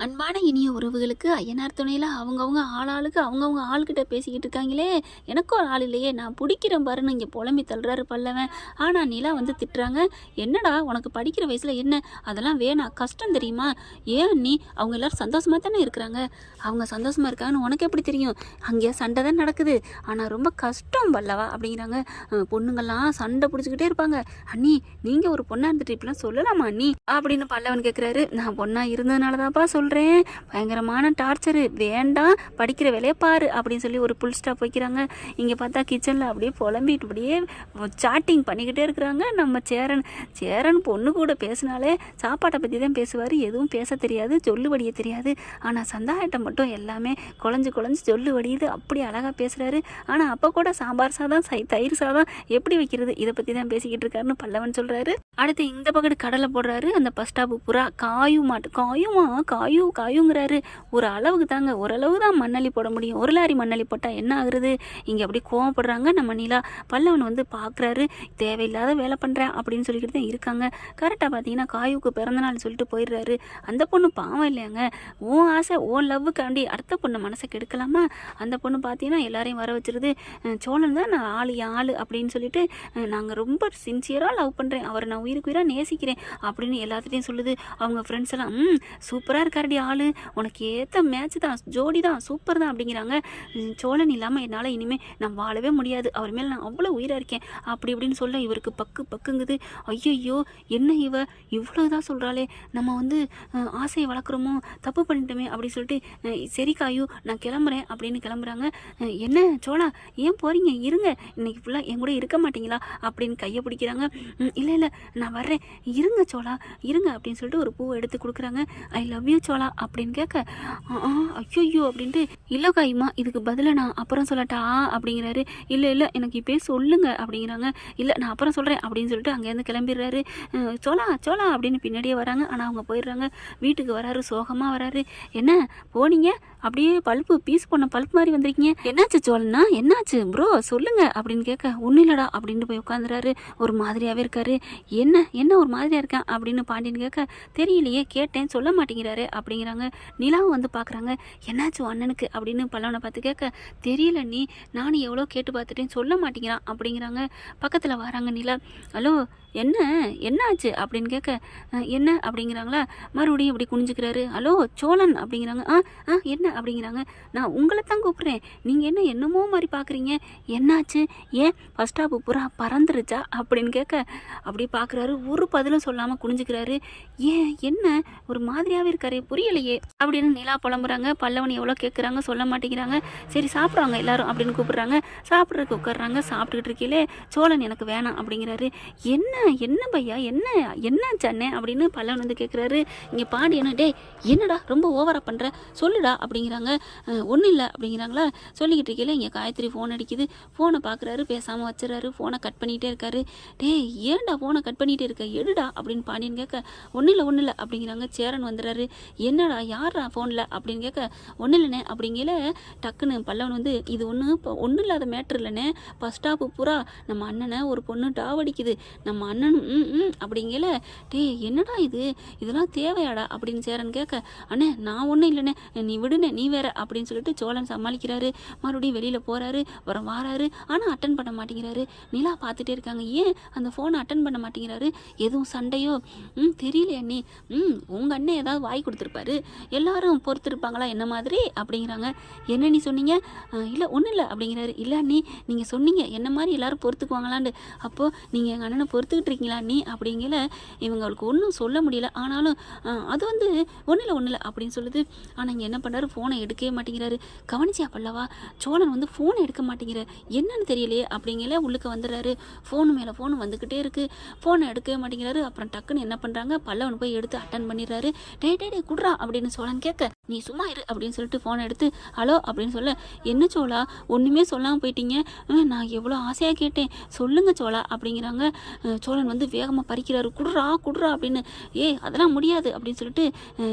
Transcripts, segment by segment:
அன்பான இனிய உறவுகளுக்கு ஐயனார் துணையில் அவங்கவுங்க ஆளாளுக்கு அவங்கவுங்க ஆள்கிட்ட பேசிக்கிட்டு இருக்காங்களே, எனக்கும் ஒரு ஆள் இல்லையே, நான் பிடிக்கிறேன் பாருன்னு இங்கே புலம்பி தள்ளுறாரு பல்லவன். ஆனால் நிலா வந்து திட்டுறாங்க, என்னடா உனக்கு படிக்கிற வயசில் என்ன அதெல்லாம் வேணாம், கஷ்டம் தெரியுமா? ஏன் நீ அவங்க எல்லோரும் சந்தோஷமாக தானே இருக்கிறாங்க, அவங்க சந்தோஷமாக இருக்காங்கன்னு உனக்கு எப்படி தெரியும்? அங்கே சண்டை தான் நடக்குது, ஆனால் ரொம்ப கஷ்டம் பல்லவா அப்படிங்கிறாங்க. பொண்ணுங்கள்லாம் சண்டை பிடிச்சிக்கிட்டே இருப்பாங்க. அண்ணி நீங்கள் ஒரு பொண்ணாக இருந்துட்டு இப்படிலாம் சொல்லலாமா அண்ணி அப்படின்னு பல்லவன் கேட்குறாரு. நான் பொண்ணாக இருந்ததுனால தான்ப்பா சொல்கிறேன், பயங்கரமான டார்ச்சரு, வேண்டாம் படிக்கிற வேலையை பாரு அப்படின்னு சொல்லி ஒரு புல் ஸ்டாப் வைக்கிறாங்க. இங்கே பார்த்தா கிச்சனில் அப்படியே புலம்பிட்டு அப்படியே சாட்டிங் பண்ணிக்கிட்டே இருக்கிறாங்க. நம்ம சேரன் பொண்ணு கூட பேசினாலே சாப்பாட்டை பற்றி தான் பேசுவார், எதுவும் பேச தெரியாது, சொல்லு வடிய தெரியாது. ஆனால் சந்தாயிட்ட மட்டும் எல்லாமே குழஞ்சு சொல்லு வடியுது, அப்படி அழகாக பேசுகிறாரு. ஆனால் அப்போ கூட சாம்பார் சாதம் தயிர் சாதம் எப்படி வைக்கிறது இதை பற்றி தான் பேசிக்கிட்டு இருக்காருன்னு பல்லவன் சொல்கிறாரு. அடுத்து இந்த பக்கத்து கடலை போடுறாரு. அந்த பஸ் ஸ்டாப்பு புறா காயுங்கிறாரு. ஒரு அளவுக்கு தாங்க, ஓரளவு தான் மண்ணள்ளி போட முடியும், ஒரு லாரி மண்ணள்ளி போட்டால் என்ன ஆகுறது? இங்கே அப்படி கோவப்படுறாங்க நம்ம நிலா. பல்லவன் வந்து பார்க்குறாரு, தேவையில்லாத வேலை பண்ணுறேன் அப்படின்னு சொல்லிக்கிட்டு தான் இருக்காங்க. கரெக்டாக பார்த்தீங்கன்னா காயுக்கு பிறந்தநாள் சொல்லிட்டு போயிடுறாரு. அந்த பொண்ணு பாவம் இல்லையாங்க, ஓன் ஆசை ஓன் லவ்வுக்காண்டி அடுத்த பொண்ணு மனசை கெடுக்கலாமா? அந்த பொண்ணு பார்த்தீங்கன்னா எல்லாரையும் வர வச்சிருது. சோழன் தான் நான் ஆள் அப்படின்னு சொல்லிட்டு, நாங்கள் ரொம்ப சின்சியராக லவ் பண்ணுறேன், அவரை நான் உயிருக்கு உயிராக நேசிக்கிறேன் அப்படின்னு எல்லாத்துட்டையும் சொல்லுது. அவங்க ஃப்ரெண்ட்ஸ் எல்லாம் சூப்பராக இருக்காருடி ஆள், உனக்கு ஏற்ற மேட்ச் தான், ஜோடி தான், சூப்பர் தான் அப்படிங்கிறாங்க. சோழன் இல்லாமல் என்னால் இனிமேல் நான் வாழவே முடியாது, அவர் மேலே நான் அவ்வளோ உயிராக இருக்கேன் அப்படி இப்படின்னு சொல்ல இவருக்கு பக்குங்குது. ஐயோ என்ன இவ்வளோதான் சொல்கிறாளே, நம்ம வந்து ஆசையை வளர்க்குறோமோ, தப்பு பண்ணிட்டோமே அப்படின்னு சொல்லிட்டு, சரி காயு நான் கிளம்புறேன் அப்படின்னு கிளம்புறாங்க. என்ன சோழா ஏன் போகிறீங்க, இருங்க இன்னைக்கு ஃபுல்லாக என் கூட இருக்க மாட்டீங்களா அப்படின்னு கையை பிடிக்கிறாங்க. இல்லை நான் வர்றேன், இருங்க சோழா இருங்க அப்படின்னு சொல்லிட்டு ஒரு பூவை எடுத்து கொடுக்குறாங்க. ஐ லவ் யூ சோழா அப்படின்னு கேட்க, ஐயோ அப்படின்ட்டு, இல்லை காயுமா இதுக்கு பதிலாக நான் அப்புறம் சொல்லட்டா அப்படிங்கிறாரு. இல்லை எனக்கு இப்போ சொல்லுங்க அப்படிங்கிறாங்க. இல்லை நான் அப்புறம் சொல்கிறேன் அப்படின்னு சொல்லிட்டு அங்கேருந்து கிளம்பிடுறாரு. சோழா அப்படின்னு பின்னாடியே வராங்க. ஆனால் அவங்க போயிடுறாங்க. வீட்டுக்கு வராரு, சோகமாக வராரு. என்ன போனீங்க அப்படியே பீஸ் பண்ண பல்ப் மாதிரி வந்திருக்கீங்க, என்னாச்சு சோழனா, என்னாச்சு ப்ரோ சொல்லுங்க அப்படின்னு கேட்க, ஒன்றும் இல்லடா அப்படின்ட்டு போய் உட்காந்துறாரு. ஒரு மாதிரியாகவே இருக்காரு. என்ன ஒரு மாதிரியாக இருக்கேன் அப்படின்னு பாண்டியன் கேட்க, தெரியலையே கேட்டேன் சொல்ல மாட்டேங்கிறாரு அப்படிங்கிறாங்க. நிலாவும் வந்து பார்க்குறாங்க, என்னாச்சு அண்ணனுக்கு அப்படின்னு பல்லவனை பார்த்து கேட்க, தெரியல நீ, நானும் எவ்வளோ கேட்டு பார்த்துட்டேன் சொல்ல மாட்டேங்கிறான் அப்படிங்கிறாங்க. பக்கத்தில் வராங்க நிலா. ஹலோ என்ன ஆச்சு அப்படின்னு கேட்க, என்ன அப்படிங்கிறாங்களா. மறுபடியும் இப்படி குனிஞ்சுக்கிறாரு. ஹலோ சோழன் அப்படிங்கிறாங்க. என்ன அப்படிங்கிறாங்க. நான் உங்களை தான் கூப்பிட்றேன், நீங்கள் என்னமோ மாதிரி பார்க்குறீங்க, என்னாச்சு, ஏன் ஃபஸ்ட் ஸ்டாப்பு பூரா பறந்துருச்சா அப்படின்னு கேட்க, அப்படி பார்க்குறாரு. ஒரு பதிலும் சொல்லாமல் குனிஞ்சுக்கிறாரு. ஏன் என்ன ஒரு மாதிரியாகவே இருக்காரு, புரியலையே அப்படின்னு நிலா புலம்புறாங்க. பல்லவன் எவ்வளோ கேட்குறாங்க சொல்ல மாட்டேங்கிறாங்க. சரி சாப்பிடுவாங்க எல்லாரும் அப்படின்னு கூப்பிட்றாங்க. சாப்பிட்றதுக்கு உட்காடுறாங்க. சாப்பிட்டுக்கிட்டு இருக்கீங்களே சோழன் எனக்கு வேணாம் அப்படிங்கிறாரு. என்ன பையா என்ன சன்னே அப்படின்னு பல்லவன் வந்து கேட்குறாரு. இங்கே பாண்டியனா, டே என்னடா ரொம்ப ஓவராக பண்ணுற சொல்லுடா அப்படிங்கிறாங்க. ஒன்றும் இல்லை அப்படிங்கிறாங்களா. சொல்லிக்கிட்டு இருக்கீங்களே இங்கே காயத்ரி ஃபோன் அடிக்குது. ஃபோனை பார்க்குறாரு, பேசாமல் வச்சுறாரு. ஃபோனை கட் பண்ணிகிட்டே இருக்காரு. டே ஏன்டா ஃபோனை கட் பண்ணிகிட்டே இருக்க, எடுடா அப்படின்னு பாண்டியன் கேட்க, ஒன்றும் இல்லை அப்படிங்கிறாங்க. சேரன் வந்துடுறாரு. என்னடா யாரா ஃபோனில் அப்படின்னு கேட்க, ஒன்றும் இல்லைண்ணே அப்படிங்கல. டக்குன்னு பல்லவன் வந்து, இது ஒன்றும் இல்லாத மேட்ரு இல்லைண்ணே, ஃபஸ்ட் ஸ்டாப்பு பூரா நம்ம அண்ணனை ஒரு பொண்ணு டாவடிக்குது, நம்ம அண்ணனும் அப்படிங்கல. டே என்னடா இதெல்லாம் தேவையாடா அப்படின்னு சேரன் கேட்க, அண்ணே நான் ஒன்றும் இல்லைண்ணே நீ விடுனே நீ வேற அப்படின்னு சொல்லிட்டு சோழன் சமாளிக்கிறாரு. மறுபடியும் வெளியில் போகிறாரு, வாராரு. ஆனால் அட்டன் பண்ண மாட்டேங்கிறாரு. நிலா பார்த்துட்டே இருக்காங்க. ஏன் அந்த ஃபோனை அட்டன் பண்ண மாட்டேங்கிறாரு, எதுவும் சண்டையோ தெரியல அண்ணி, உங்கள் அண்ணன் ஏதாவது வாய் கொடுத்துருப்பாரு, எல்லாரும் பொறுத்திருப்பாங்களா என்ன மாதிரி அப்படிங்கிறாங்க. என்ன நீ சொன்னீங்க, இல்லை ஒன்றும் இல்லை அப்படிங்கிறாரு. இல்லை அண்ணி நீங்கள் சொன்னீங்க என்ன மாதிரி எல்லாரும் பொறுத்துக்குவாங்களான்னு, அப்போது நீங்கள் எங்கள் அண்ணனை பொறுத்துக்கிட்டு இருக்கீங்களா நீ அப்படிங்கல. இவங்களுக்கு ஒன்றும் சொல்ல முடியல. ஆனாலும் அது வந்து ஒன்றும் இல்லை அப்படின்னு சொல்லுது. ஆனால் இங்கே என்ன பண்ணுறாரு, ஃபோனை எடுக்கவே மாட்டேங்கிறாரு. கவனிச்சியா பல்லவா, சோழன் வந்து ஃபோனை எடுக்க மாட்டேங்கிறார், என்னன்னு தெரியலையே அப்படிங்கல. உள்ளுக்கு வந்துடுறாரு. ஃபோனு மேலே ஃபோனு வந்துக்கிட்டே இருக்குது, ஃபோனை எடுக்கவே மாட்டேங்கிறாரு. அப்புறம் டக்குன்னு என்ன பண்ணுறாங்க, பல்லவன் போய் எடுத்து அட்டன் பண்ணிடுறாரு. டே குட்ரா அப்படின்னு சோழன் கேட்க, நீ சும்மா இரு அப்படின்னு சொல்லிட்டு ஃபோனை எடுத்து ஹலோ அப்படின்னு சொல்ல, என்ன சோழா ஒன்றுமே சொல்லாமல் போயிட்டீங்க, நான் எவ்வளோ ஆசையாக கேட்டேன் சொல்லுங்க சோழா அப்படிங்கிறாங்க. சோழன் வந்து வேகமாக பறிக்கிறாரு. குடுறா அப்படின்னு. அதெல்லாம் முடியாது அப்படின்னு சொல்லிட்டு,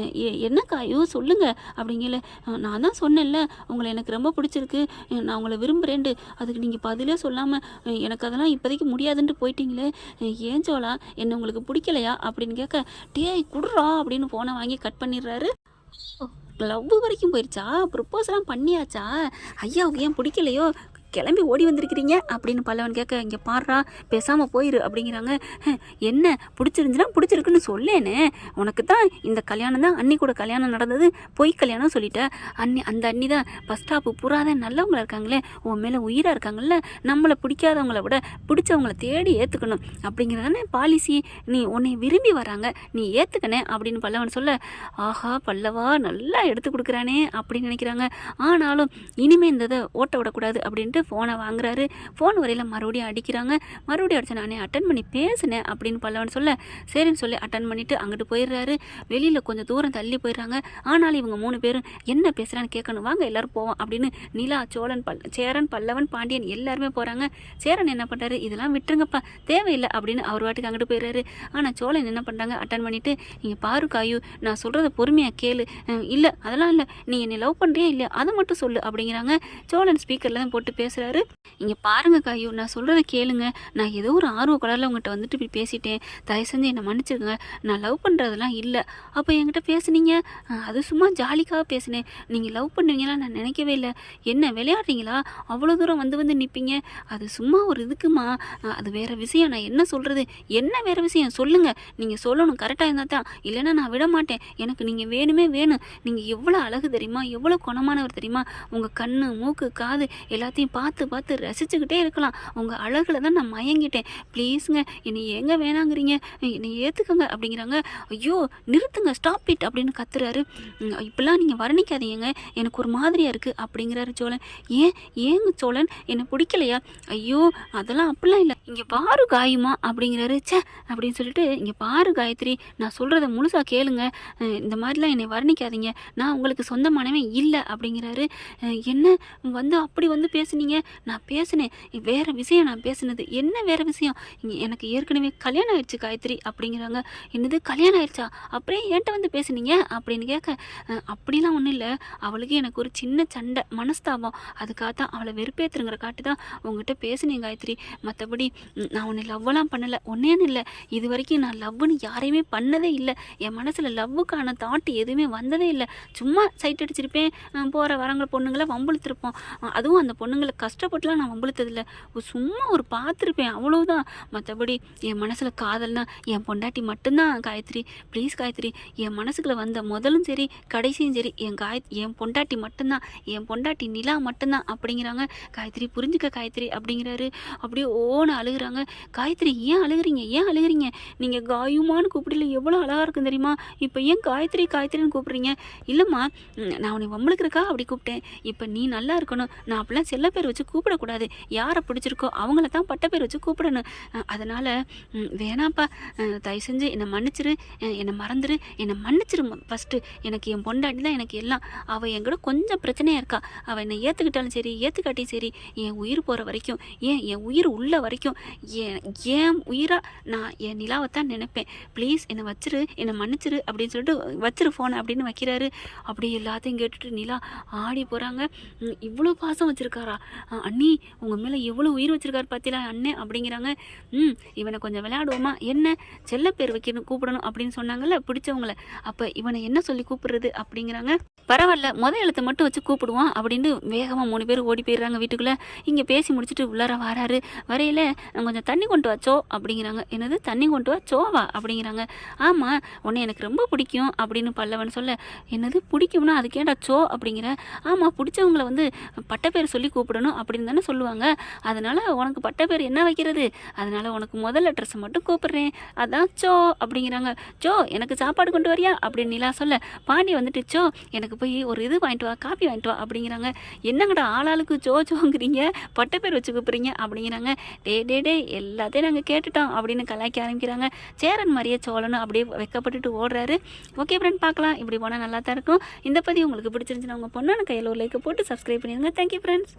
என்ன காயோ சொல்லுங்க அப்படிங்கல. நான் தான் சொன்னேன்ல உங்களை எனக்கு ரொம்ப பிடிச்சிருக்கு, நான் உங்களை விரும்புகிறேன்ட்டு, அதுக்கு நீங்கள் பதிலே சொல்லாமல் எனக்கு அதெல்லாம் இப்போதைக்கு முடியாதுன்ட்டு போயிட்டீங்களே, ஏன் சோழா என்ன உங்களுக்கு பிடிக்கலையா அப்படின்னு கேட்க, குடுறா அப்படின்னு ஃபோனை வாங்கி கட் பண்ணிடுறாரு. லவ் வரைக்கும் போயிருச்சா? ப்ரப்போஸ்லாம் பண்ணியாச்சா? ஐயாவுக்கு ஏன் பிடிக்கலையோ? கிளம்பி ஓடி வந்திருக்கிறீங்க அப்படின்னு பல்லவன் கேட்க, இங்கே பாடுறா பேசாமல் போயிரு அப்படிங்கிறாங்க. என்ன பிடிச்சிருந்துச்சுன்னா பிடிச்சிருக்குன்னு சொல்லேனே, உனக்கு தான் இந்த கல்யாணம் தான் அண்ணி கூட கல்யாணம் நடந்தது, பொய் கல்யாணம் சொல்லிட்டேன். அந்த அண்ணி தான் பஸ் ஸ்டாப்பு பூராதான் நல்லவங்களா இருக்காங்களே, உன் மேலே உயிராக இருக்காங்கல்ல, நம்மளை பிடிக்காதவங்கள விட பிடிச்சவங்கள தேடி ஏற்றுக்கணும் அப்படிங்கிறதானே பாலிசி. நீ உன்னை விரும்பி வராங்க, நீ ஏற்றுக்கணே அப்படின்னு பல்லவன் சொல்ல, ஆஹா பல்லவா நல்லா எடுத்து கொடுக்குறானே அப்படின்னு நினைக்கிறாங்க. ஆனாலும் இனிமேல் இந்த இதை ஓட்ட விடக்கூடாது அப்படின்ட்டு ஃபோனை வாங்குறாரு. ஃபோன் வரையில் மறுபடியும் அடிக்கிறாங்க. மறுபடியும் அடிச்சு நானே அட்டன் பண்ணி பேசினேன் அப்படின்னு பல்லவன் சொல்ல, சரின்னு சொல்லி அட்டன் பண்ணிவிட்டு அங்கிட்டு போயிடுறாரு. வெளியில் கொஞ்சம் தூரம் தள்ளி போயிடுறாங்க. ஆனாலும் இவங்க 3 பேரும் என்ன பேசுகிறான்னு கேட்கணும், வாங்க எல்லோரும் போவோம் அப்படின்னு நிலா, சோழன், சேரன், பல்லவன், பாண்டியன் எல்லாருமே போகிறாங்க. சேரன் என்ன பண்ணுறாரு, இதெல்லாம் விட்டுருங்கப்பா தேவையில்லை அப்படின்னு அவர் வாட்டுக்கு அங்கிட்டு போயிடுறாரு. ஆனால் சோழன் என்ன பண்ணுறாங்க, அட்டன் பண்ணிவிட்டு, நீங்கள் பாரு காயு, நான் சொல்கிறத பொறுமையாக கேளு, இல்லை அதெல்லாம் இல்லை, நீ என்னை லவ் பண்ணுறியா இல்லையா அதை மட்டும் சொல்லு அப்படிங்கிறாங்க. சோழன் ஸ்பீக்கரில் தான் போட்டு பேசுகிறாரு. இங்கே பாருங்க காயு, நான் சொல்கிறத கேளுங்க, நான் ஏதோ ஒரு ஆர்வ கலரில் உங்கள்கிட்ட வந்துட்டு இப்படி பேசிட்டேன், தயவு செஞ்சு என்னை மன்னிச்சிருங்க, நான் லவ் பண்ணுறதெல்லாம் இல்லை. அப்போ என்கிட்ட பேசுனீங்க, அது சும்மா ஜாலிக்காக பேசினேன், நீங்கள் லவ் பண்ணுவீங்களா நான் நினைக்கவே இல்லை, என்ன விளையாடுறீங்களா, அவ்வளோ தூரம் வந்து நிற்பீங்க, அது சும்மா ஒரு இதுக்குமா, அது வேறு விஷயம், நான் என்ன சொல்கிறது, என்ன வேறு விஷயம் சொல்லுங்கள், நீங்கள் சொல்லணும், கரெக்டாக இருந்தால் தான், இல்லைன்னா நான் விட மாட்டேன், எனக்கு நீங்கள் வேணுமே வேணும், நீங்கள் எவ்வளோ அழகு தெரியுமா, எவ்வளோ குணமானவர் தெரியுமா, உங்கள் கண், மூக்கு, காது எல்லாத்தையும் பார்த்து பார்த்து ரசிச்சுக்கிட்டே இருக்கலாம், உங்கள் அழகில் தான் நான் மயங்கிட்டேன், ப்ளீஸுங்க என்னை ஏங்க வேணாங்கிறீங்க, என்னை ஏற்றுக்கங்க அப்படிங்கிறாங்க. ஐயோ நிறுத்துங்க, ஸ்டாப் இட் அப்படின்னு கத்துறாரு. இப்பெல்லாம் நீங்கள் வர்ணிக்காதீங்க, எனக்கு ஒரு மாதிரியாக இருக்குது அப்படிங்கிறாரு சோழன். ஏங்க சோழன் என்னை பிடிக்கலையா? ஐயோ அதெல்லாம் அப்படிலாம் இல்லை, இங்கே பாரு காயுமா அப்படிங்கிறாரு. சே அப்படின்னு சொல்லிட்டு, இங்கே பாரு காயத்ரி, நான் சொல்கிறத முழுசாக கேளுங்க, இந்த மாதிரிலாம் என்னை வர்ணிக்காதீங்க, நான் உங்களுக்கு சொந்தமானவன் இல்லை அப்படிங்கிறாரு. என்ன அப்படி பேசுனீங்க, நான் பேசினேன் வேறு விஷயம், நான் பேசுனது என்ன வேறு விஷயம், எனக்கு ஏற்கனவே கல்யாணம் ஆயிடுச்சு காயத்ரி அப்படிங்கிறாங்க. என்னது கல்யாணம் ஆயிடுச்சா, அப்படியே என்கிட்ட பேசுனீங்க அப்படின்னு கேட்க, அப்படிலாம் ஒன்றும் இல்லை, அவளுக்கு எனக்கு ஒரு சின்ன சண்டை மனஸ்தாபம், அதுக்காக தான் அவளை வெறுப்பேற்றுங்கிற காட்டு தான் உங்ககிட்ட பேசுனேன் காயத்ரி, மற்றபடி நான் உன்னை லவ்வெல்லாம் பண்ணலை, ஒன்னேன்னு இல்லை, இது வரைக்கும் நான் லவ்வுன்னு யாரையுமே பண்ணதே இல்லை, என் மனசில் லவ்வுக்கான தாட்டு எதுவுமே வந்ததே இல்லை, சும்மா சைட் அடிச்சிருப்பேன், போகிற வரங்கிற பொண்ணுங்களை வம்புழுத்திருப்போம், அதுவும் அந்த பொண்ணுங்களை கஷ்டப்பட்டுலாம் நான் வம்புழுத்ததில்லை, சும்மா ஒரு பார்த்துருப்பேன் அவ்வளோதான், மற்றபடி என் மனசில் காதல்னா என் பொண்டாட்டி மட்டும்தான் காயத்ரி, ப்ளீஸ் காயத்ரி, என் மனசுக்குள்ளே வந்த முதலும் சரி கடைசியும் சரி என் பொண்டாட்டி மட்டும்தான், என் பொண்டாட்டி நிலா மட்டும்தான் அப்படிங்கிறாங்க. காயத்ரி புரிஞ்சுக்க காயத்ரி அப்படிங்கிறாரு. அப்படியே ஓன அழுகுறாங்க. காயத்ரி ஏன் அழுகுறீங்க, நீங்கள் காயுமான்னு கூப்பிடல எவ்வளோ அழகாக இருக்கும் தெரியுமா, இப்போ ஏன் காயத்ரி காயத்ரின்னு கூப்பிட்றீங்க? இல்லைம்மா நான் உன்னை வம்பளுக்குறக்கா அப்படி கூப்பிட்டேன், இப்போ நீ நல்லா இருக்கணும், நான் அப்படிலாம் செல்ல பேர் வச்சு கூப்பிடக்கூடாது, யாரை பிடிச்சிருக்கோ அவங்கள தான் பட்ட பேர் வச்சு கூப்பிடணும், அதனால் வேணாப்பா, தயவு செஞ்சு என்னை மன்னிச்சிரு, என்னை மறந்துரு, என்னை மன்னிச்சிரு ஃபஸ்ட்டு, எனக்கு என் பொண்டாட்டி தான் எனக்கு எல்லாம், அவள் என் கூட கொஞ்சம் பிரச்சனையாக இருக்கா, அவள் என்னை ஏற்றுக்கிட்டாலும் சரி ஏற்றுக்காட்டியும் சரி, என் உயிர் போகிற வரைக்கும், என் உயிர் உள்ள வரைக்கும் ஏன் உயிராக நான் என் நிலாவை தான் நினைப்பேன், ப்ளீஸ் என்னை வச்சிரு, என்னை மன்னிச்சிரு அப்படின்னு சொல்லிட்டு வச்சிரு ஃபோனை அப்படின்னு வைக்கிறாரு. அப்படி எல்லாத்தையும் கேட்டுட்டு நிலா ஆடி போகிறாங்க. இவ்வளோ பாசம் வச்சுருக்காரா அண்ணி, உங்கள் மேலே எவ்வளோ உயிர் வச்சுருக்காரு பார்த்தீங்களா அண்ணன் அப்படிங்கிறாங்க. இவனை கொஞ்சம் விளையாடுவோமா, என்ன செல்ல பேர் வைக்கணும் கூப்பிடணும் அப்படின்னு சொன்னாங்கல்ல பிடிச்சவங்கள, அப்போ இவனை என்ன சொல்லி கூப்பிடுறது அப்படிங்கிறாங்க. பரவாயில்ல முதல் எழுத்தை மட்டும் வச்சு கூப்பிடுவான் அப்படின்னு வேகமாக 3 பேர் ஓடி போயிடுறாங்க வீட்டுக்குள்ளே. இங்கே பேசி முடிச்சுட்டு உள்ளார வராரு. வரையில் கொஞ்சம் தண்ணி கொண்டு வச்சோ அப்படிங்கிறாங்க. என்னது தண்ணி கொண்டு வச்சோவா அப்படிங்கிறாங்க. ஆமாம் உன்னை எனக்கு ரொம்ப பிடிக்கும் அப்படின்னு பல்லவன் சொல்ல, என்னது பிடிக்கும்னா அதுக்கு ஏன்டா சோ அப்படிங்கிற, ஆமாம் பிடிச்சவங்கள பட்டப்பேர் சொல்லி கூப்பிடணும் அப்படின்னு தானே சொல்லுவாங்க, அதனால் உனக்கு பட்டப்பேர் என்ன வைக்கிறது, அதனால் உனக்கு முதல் அட்ரஸை மட்டும் கூப்பிட்றேன், அதான் சோ அப்படிங்கிறாங்க. சோ எனக்கு சாப்பாடு கொண்டு வரியா அப்படின்னு நிலா சொல்ல, பாண்டி சோ எனக்கு போய் ஒரு இது வாங்கிட்டு வா, காப்பி வாங்கிட்டு வா அப்படிங்கிறாங்க. என்னங்கடா ஆளாளுக்கு சோங்கிறீங்க, பட்டப்பேர் வச்சு கூப்பிட்றீங்க அப்படிங்கிறாங்க. டே எல்லாத்தையும் நாங்கள் கேட்டுட்டோம் அப்படின்னு கலாய்க்க ஆரம்பிக்கிறாங்க. சேரன் மாதிரியே சோழனும் அப்படியே வைக்கப்பட்டுட்டு ஓடுறாரு. ஓகே ஃப்ரெண்ட், பார்க்கலாம், இப்படி போனால் நல்லா தான் இருக்கும். இந்த பதிவு உங்களுக்கு பிடிச்சிருந்துச்சுன்னா உங்கள் பொண்ணான கையில் ஒரு லைக்கை போட்டு சப்ஸ்கிரைப் பண்ணிடுங்க. Thank you friends.